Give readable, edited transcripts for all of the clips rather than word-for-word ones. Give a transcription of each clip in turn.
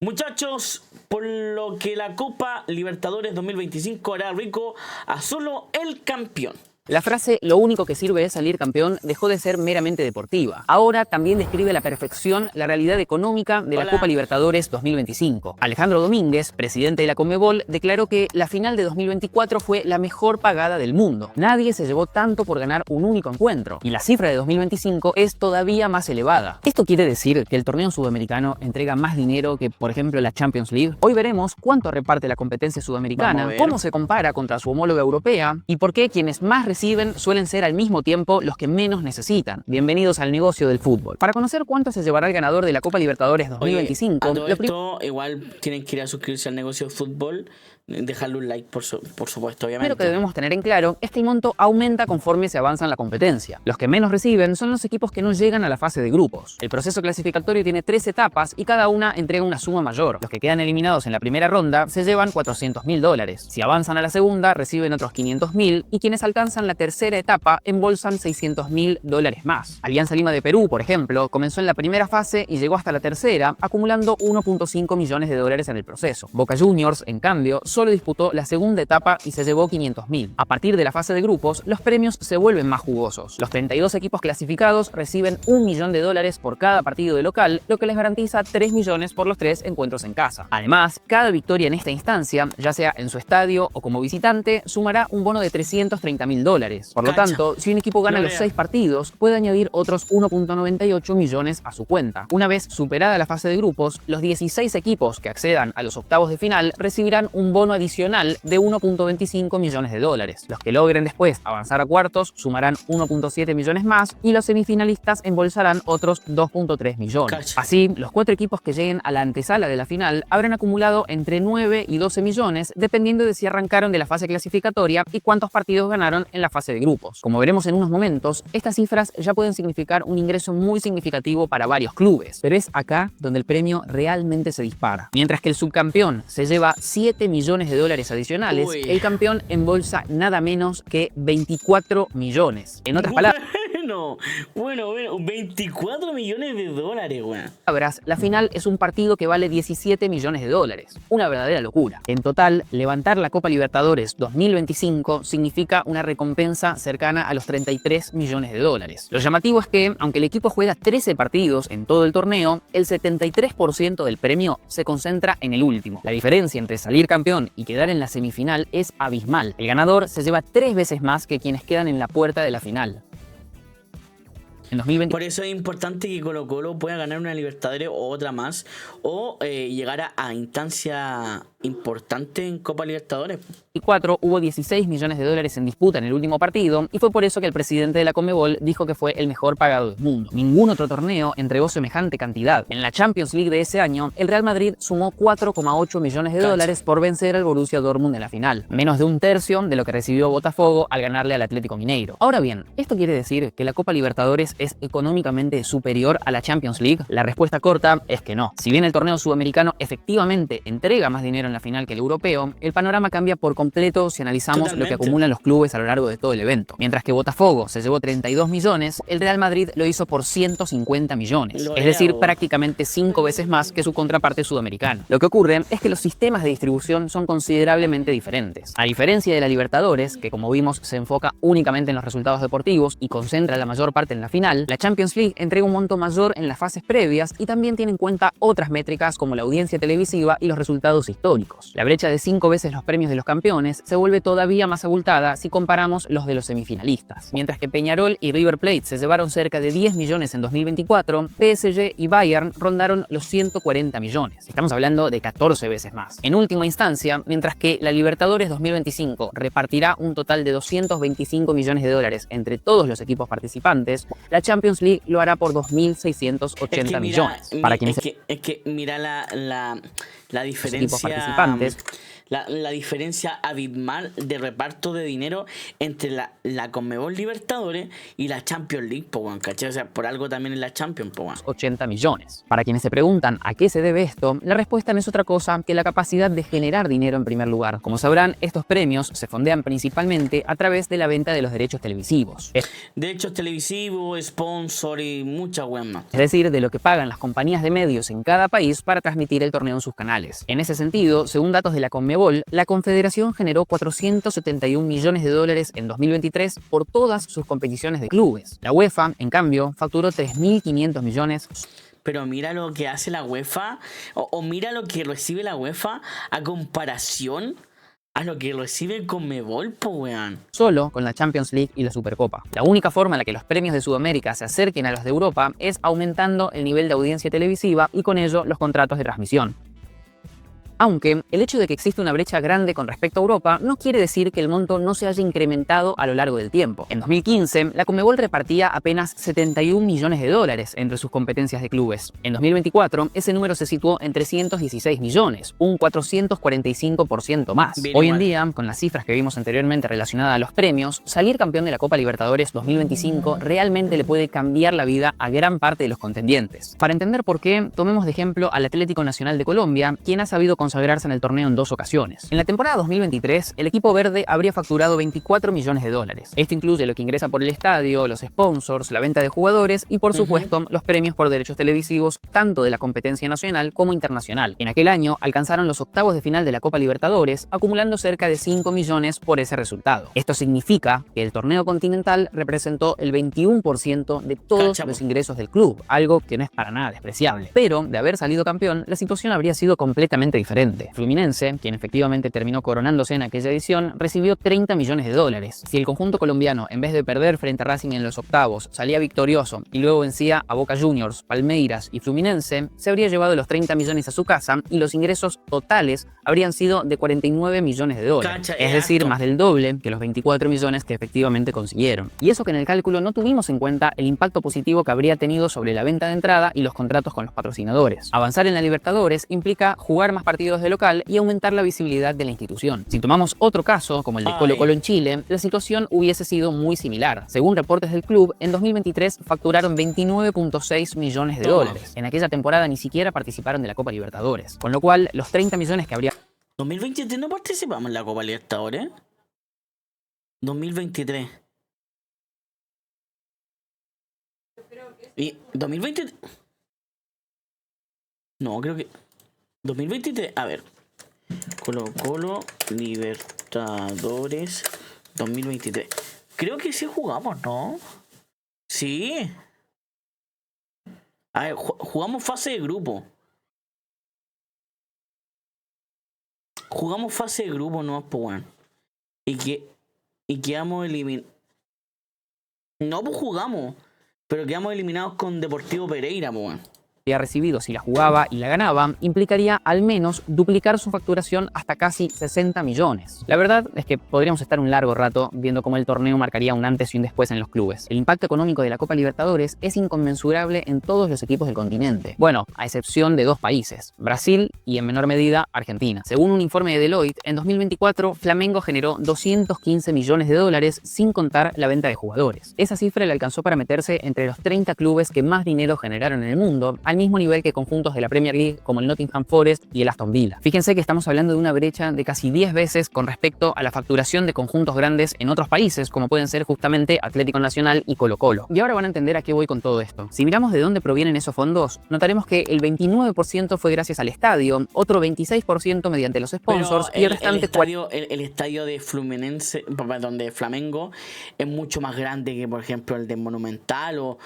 Muchachos, por lo que la Copa Libertadores 2025 hará rico a solo el campeón. La frase "lo único que sirve es salir campeón" dejó de ser meramente deportiva. Ahora también describe a la perfección la realidad económica de la Copa Libertadores 2025. Alejandro Domínguez, presidente de la Conmebol, declaró que la final de 2024 fue la mejor pagada del mundo. Nadie se llevó tanto por ganar un único encuentro, y la cifra de 2025 es todavía más elevada. ¿Esto quiere decir que el torneo sudamericano entrega más dinero que, por ejemplo, la Champions League? Hoy veremos cuánto reparte la competencia sudamericana, cómo se compara contra su homóloga europea y por qué quienes más reciben suelen ser al mismo tiempo los que menos necesitan. Bienvenidos al negocio del fútbol. Para conocer cuánto se llevará el ganador de la Copa Libertadores 2025, igual tienen que ir a suscribirse al negocio del fútbol, dejarle un like por supuesto, obviamente. Pero que debemos tener en claro, este monto aumenta conforme se avanza en la competencia. Los que menos reciben son los equipos que no llegan a la fase de grupos. El proceso clasificatorio tiene 3 etapas y cada una entrega una suma mayor. Los que quedan eliminados en la primera ronda se llevan $400.000. Si avanzan a la segunda, reciben otros $500.000 y quienes alcanzan la tercera etapa embolsan $600.000 más. Alianza Lima de Perú, por ejemplo, comenzó en la primera fase y llegó hasta la tercera, acumulando $1.5 millones en el proceso. Boca Juniors, en cambio, solo disputó la segunda etapa y se llevó $500.000. A partir de la fase de grupos, los premios se vuelven más jugosos. Los 32 equipos clasificados reciben $1 millón por cada partido de local, lo que les garantiza $3 millones por los 3 encuentros en casa. Además, cada victoria en esta instancia, ya sea en su estadio o como visitante, sumará un bono de $330.000. Por lo tanto, si un equipo gana los 6 partidos, puede añadir otros 1.98 millones a su cuenta. Una vez superada la fase de grupos, los 16 equipos que accedan a los octavos de final recibirán un bono adicional de $1.25 millones. Los que logren después avanzar a cuartos sumarán 1.7 millones más y los semifinalistas embolsarán otros 2.3 millones. Así, los 4 equipos que lleguen a la antesala de la final habrán acumulado entre 9 y 12 millones dependiendo de si arrancaron de la fase clasificatoria y cuántos partidos ganaron en la fase de grupos. Como veremos en unos momentos, estas cifras ya pueden significar un ingreso muy significativo para varios clubes, pero es acá donde el premio realmente se dispara. Mientras que el subcampeón se lleva $7 millones adicionales, el campeón embolsa nada menos que 24 millones. En otras palabras, Bueno, $24 millones, weón. La final es un partido que vale $17 millones. Una verdadera locura. En total, levantar la Copa Libertadores 2025 significa una recompensa cercana a los $33 millones. Lo llamativo es que, aunque el equipo juega 13 partidos en todo el torneo, el 73% del premio se concentra en el último. La diferencia entre salir campeón y quedar en la semifinal es abismal. El ganador se lleva 3 veces más que quienes quedan en la puerta de la final. En 2020. Por eso es importante que Colo-Colo pueda ganar una Libertadores o otra más, o llegar a instancia importante en Copa Libertadores. Y hubo $16 millones en disputa en el último partido, y fue por eso que el presidente de la Conmebol dijo que fue el mejor pagado del mundo. Ningún otro torneo entregó semejante cantidad. En la Champions League de ese año, el Real Madrid sumó $4,8 millones por vencer al Borussia Dortmund en la final, menos de un tercio de lo que recibió Botafogo al ganarle al Atlético Mineiro. Ahora bien, ¿esto quiere decir que la Copa Libertadores es económicamente superior a la Champions League? La respuesta corta es que no. Si bien el torneo sudamericano efectivamente entrega más dinero en la final que el europeo, el panorama cambia por completo si analizamos lo que acumulan los clubes a lo largo de todo el evento. Mientras que Botafogo se llevó 32 millones, el Real Madrid lo hizo por 150 millones, es decir, prácticamente 5 veces más que su contraparte sudamericana. Lo que ocurre es que los sistemas de distribución son considerablemente diferentes. A diferencia de la Libertadores, que como vimos se enfoca únicamente en los resultados deportivos y concentra la mayor parte en la final, la Champions League entrega un monto mayor en las fases previas y también tiene en cuenta otras métricas como la audiencia televisiva y los resultados históricos. La brecha de 5 veces los premios de los campeones se vuelve todavía más abultada si comparamos los de los semifinalistas. Mientras que Peñarol y River Plate se llevaron cerca de 10 millones en 2024, PSG y Bayern rondaron los 140 millones. Estamos hablando de 14 veces más. En última instancia, mientras que la Libertadores 2025 repartirá un total de $225 millones entre todos los equipos participantes, la Champions League lo hará por 2.680 millones. Para quienes mira la diferencia. Participantes la diferencia abismal de reparto de dinero entre la Conmebol Libertadores y la Champions League, po, weón, ¿cachai? O sea, por algo también en la Champions, po, weón. 80 millones. Para quienes se preguntan a qué se debe esto, la respuesta no es otra cosa que la capacidad de generar dinero en primer lugar. Como sabrán, estos premios se fondean principalmente a través de la venta de los derechos televisivos. Derechos televisivos, sponsor y muchas weas más. Es decir, de lo que pagan las compañías de medios en cada país para transmitir el torneo en sus canales. En ese sentido, según datos de la Conmebol, la Confederación generó 471 millones de dólares en 2023 por todas sus competiciones de clubes. La UEFA, en cambio, facturó 3.500 millones. Pero mira lo que hace la UEFA, o mira lo que recibe la UEFA a comparación a lo que recibe el Conmebol, po, weón. Solo con la Champions League y la Supercopa. La única forma en la que los premios de Sudamérica se acerquen a los de Europa es aumentando el nivel de audiencia televisiva y con ello los contratos de transmisión. Aunque el hecho de que existe una brecha grande con respecto a Europa no quiere decir que el monto no se haya incrementado a lo largo del tiempo. En 2015, la Conmebol repartía apenas 71 millones de dólares entre sus competencias de clubes. En 2024, ese número se situó en 316 millones, un 445% más. Bien, Hoy igual. en día, con las cifras que vimos anteriormente relacionadas a los premios, salir campeón de la Copa Libertadores 2025 realmente le puede cambiar la vida a gran parte de los contendientes. Para entender por qué, tomemos de ejemplo al Atlético Nacional de Colombia, quien ha sabido consagrarse en el torneo en 2 ocasiones. En la temporada 2023, el equipo verde habría facturado 24 millones de dólares. Esto incluye lo que ingresa por el estadio, los sponsors, la venta de jugadores y, por supuesto, los premios por derechos televisivos, tanto de la competencia nacional como internacional. En aquel año, alcanzaron los octavos de final de la Copa Libertadores, acumulando cerca de 5 millones por ese resultado. Esto significa que el torneo continental representó el 21% de todos los ingresos del club, algo que no es para nada despreciable. Pero, de haber salido campeón, la situación habría sido completamente diferente. Fluminense, quien efectivamente terminó coronándose en aquella edición, recibió 30 millones de dólares. Si el conjunto colombiano, en vez de perder frente a Racing en los octavos, salía victorioso y luego vencía a Boca Juniors, Palmeiras y Fluminense, se habría llevado los 30 millones a su casa y los ingresos totales habrían sido de 49 millones de dólares. Es decir, más del doble que los 24 millones que efectivamente consiguieron. Y eso que en el cálculo no tuvimos en cuenta el impacto positivo que habría tenido sobre la venta de entrada y los contratos con los patrocinadores. Avanzar en la Libertadores implica jugar más partidos de local y aumentar la visibilidad de la institución. Si tomamos otro caso, como el de Colo-Colo en Chile, la situación hubiese sido muy similar. Según reportes del club, en 2023 facturaron 29.6 millones de dólares. En aquella temporada ni siquiera participaron de la Copa Libertadores, con lo cual los 30 millones que habría... 2023 no participamos en la Copa Libertadores. 2023. Y 2023. No, creo que 2023, a ver. Colo-Colo Libertadores 2023. Creo que sí jugamos, ¿no? Sí. A ver, jugamos fase de grupo. Jugamos fase de grupo, no, pues bueno. Y quedamos eliminados. No, pues jugamos. Pero quedamos eliminados con Deportivo Pereira, pues bueno. Había recibido si la jugaba y la ganaba, implicaría al menos duplicar su facturación hasta casi 60 millones. La verdad es que podríamos estar un largo rato viendo cómo el torneo marcaría un antes y un después en los clubes. El impacto económico de la Copa Libertadores es inconmensurable en todos los equipos del continente. Bueno, a excepción de 2 países, Brasil y en menor medida Argentina. Según un informe de Deloitte, en 2024 Flamengo generó 215 millones de dólares sin contar la venta de jugadores. Esa cifra le alcanzó para meterse entre los 30 clubes que más dinero generaron en el mundo, al mismo nivel que conjuntos de la Premier League como el Nottingham Forest y el Aston Villa. Fíjense que estamos hablando de una brecha de casi 10 veces con respecto a la facturación de conjuntos grandes en otros países, como pueden ser justamente Atlético Nacional y Colo-Colo. Y ahora van a entender a qué voy con todo esto. Si miramos de dónde provienen esos fondos, notaremos que el 29% fue gracias al estadio, otro 26% mediante los sponsors y el restante... El estadio de Fluminense, perdón, de Flamengo es mucho más grande que, por ejemplo, el de Monumental o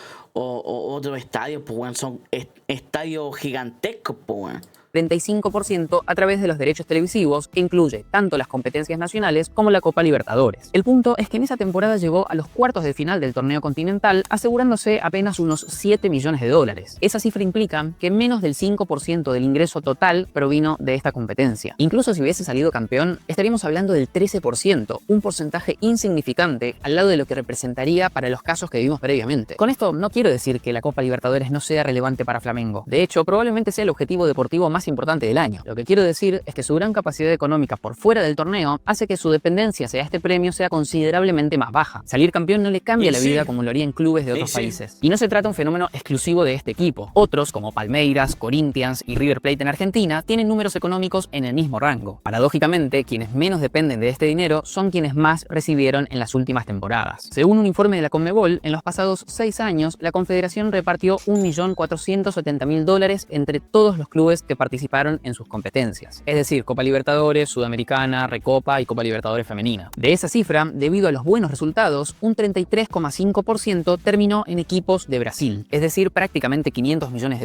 otros estadios, pues bueno, son estadios gigantescos, pues bueno. 35% a través de los derechos televisivos, que incluye tanto las competencias nacionales como la Copa Libertadores. El punto es que en esa temporada llegó a los cuartos de final del torneo continental, asegurándose apenas unos 7 millones de dólares. Esa cifra implica que menos del 5% del ingreso total provino de esta competencia. Incluso si hubiese salido campeón, estaríamos hablando del 13%, un porcentaje insignificante al lado de lo que representaría para los casos que vimos previamente. Con esto no quiero decir que la Copa Libertadores no sea relevante para Flamengo. De hecho, probablemente sea el objetivo deportivo más más importante del año. Lo que quiero decir es que su gran capacidad económica por fuera del torneo hace que su dependencia hacia este premio sea considerablemente más baja. Salir campeón no le cambia la vida como lo haría en clubes de otros países. Y no se trata de un fenómeno exclusivo de este equipo. Otros, como Palmeiras, Corinthians y River Plate en Argentina, tienen números económicos en el mismo rango. Paradójicamente, quienes menos dependen de este dinero son quienes más recibieron en las últimas temporadas. Según un informe de la Conmebol, en los pasados 6 años, la Confederación repartió $1.470.000 entre todos los clubes que participaron en sus competencias. Es decir, Copa Libertadores, Sudamericana, Recopa y Copa Libertadores Femenina. De esa cifra, debido a los buenos resultados, un 33,5% terminó en equipos de Brasil, es decir, prácticamente $500 millones.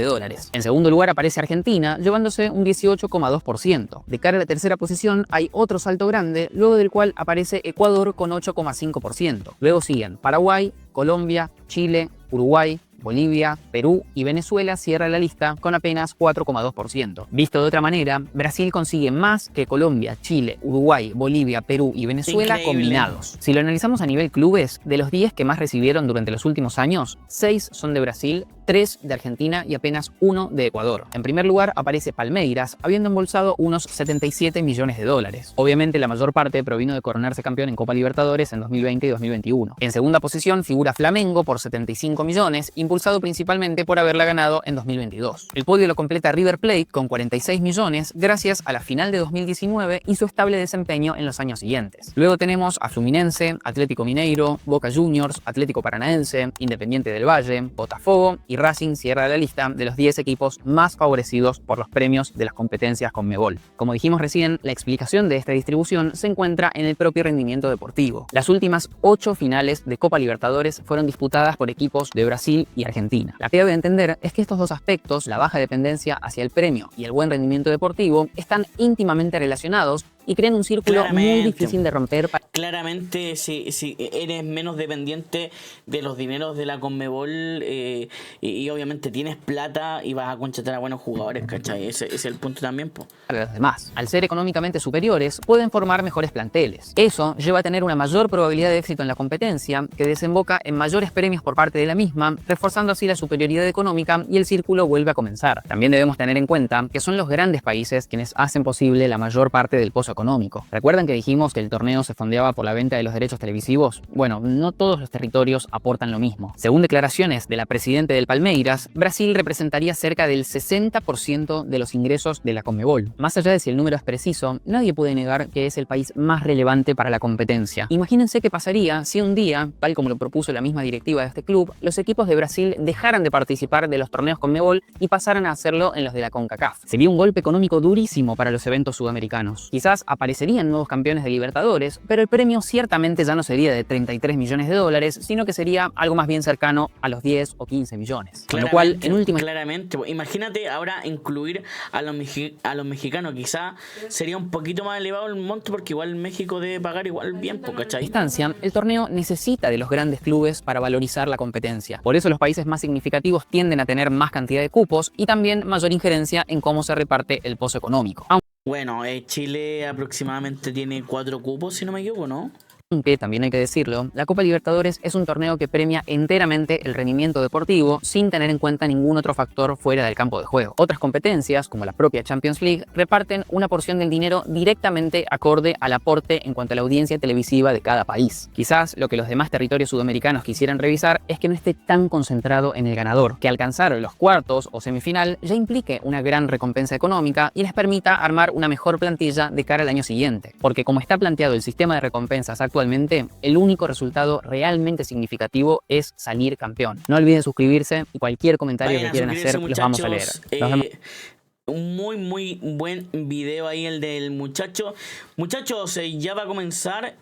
En segundo lugar aparece Argentina, llevándose un 18,2%. De cara a la tercera posición hay otro salto grande, luego del cual aparece Ecuador con 8,5%. Luego siguen Paraguay, Colombia, Chile, Uruguay, Bolivia, Perú y Venezuela cierra la lista con apenas 4,2%. Visto de otra manera, Brasil consigue más que Colombia, Chile, Uruguay, Bolivia, Perú y Venezuela combinados. Si lo analizamos a nivel clubes, de los 10 que más recibieron durante los últimos años, 6 son de Brasil, 3 de Argentina y apenas 1 de Ecuador. En primer lugar aparece Palmeiras, habiendo embolsado unos $77 millones. Obviamente la mayor parte provino de coronarse campeón en Copa Libertadores en 2020 y 2021. En segunda posición figura Flamengo por 75 millones, impulsado principalmente por haberla ganado en 2022. El podio lo completa River Plate con 46 millones gracias a la final de 2019 y su estable desempeño en los años siguientes. Luego tenemos a Fluminense, Atlético Mineiro, Boca Juniors, Atlético Paranaense, Independiente del Valle, Botafogo y Racing cierra la lista de los 10 equipos más favorecidos por los premios de las competencias Conmebol. Como dijimos recién, la explicación de esta distribución se encuentra en el propio rendimiento deportivo. Las últimas 8 finales de Copa Libertadores fueron disputadas por equipos de Brasil y Argentina. La clave de entender es que estos dos aspectos, la baja dependencia hacia el premio y el buen rendimiento deportivo, están íntimamente relacionados y crean un círculo muy difícil de romper. Claramente, si eres menos dependiente de los dineros de la Conmebol y obviamente tienes plata y vas a contratar a buenos jugadores, ¿cachai? Ese es el punto también, po. Para los demás, al ser económicamente superiores, pueden formar mejores planteles. Eso lleva a tener una mayor probabilidad de éxito en la competencia, que desemboca en mayores premios por parte de la misma, reforzando así la superioridad económica y el círculo vuelve a comenzar. También debemos tener en cuenta que son los grandes países quienes hacen posible la mayor parte del pozo económico. ¿Recuerdan que dijimos que el torneo se fondeaba por la venta de los derechos televisivos? Bueno, no todos los territorios aportan lo mismo. Según declaraciones de la presidenta del Palmeiras, Brasil representaría cerca del 60% de los ingresos de la Conmebol. Más allá de si el número es preciso, nadie puede negar que es el país más relevante para la competencia. Imagínense qué pasaría si un día, tal como lo propuso la misma directiva de este club, los equipos de Brasil dejaran de participar de los torneos Conmebol y pasaran a hacerlo en los de la CONCACAF. Sería un golpe económico durísimo para los eventos sudamericanos. Quizás aparecerían nuevos campeones de Libertadores, pero el premio ciertamente ya no sería de $33 millones, sino que sería algo más bien cercano a los 10 o 15 millones. Con lo cual, en última... Claramente, imagínate ahora incluir a los mexicanos, quizá sería un poquito más elevado el monto porque igual México debe pagar igual bien, ¿cachai? Distancia, el torneo necesita de los grandes clubes para valorizar la competencia. Por eso los países más significativos tienden a tener más cantidad de cupos y también mayor injerencia en cómo se reparte el pozo económico. Bueno, Chile aproximadamente tiene 4 cupos, si no me equivoco, ¿no? Aunque, también hay que decirlo, la Copa Libertadores es un torneo que premia enteramente el rendimiento deportivo sin tener en cuenta ningún otro factor fuera del campo de juego. Otras competencias, como la propia Champions League, reparten una porción del dinero directamente acorde al aporte en cuanto a la audiencia televisiva de cada país. Quizás lo que los demás territorios sudamericanos quisieran revisar es que no esté tan concentrado en el ganador, que alcanzar los cuartos o semifinal ya implique una gran recompensa económica y les permita armar una mejor plantilla de cara al año siguiente. Porque como está planteado el sistema de recompensas actualmente, el único resultado realmente significativo es salir campeón. No olviden suscribirse y cualquier comentario que quieran hacer los vamos a leer. Nos vemos. Un muy buen video ahí el del muchacho. Muchachos, ya va a comenzar.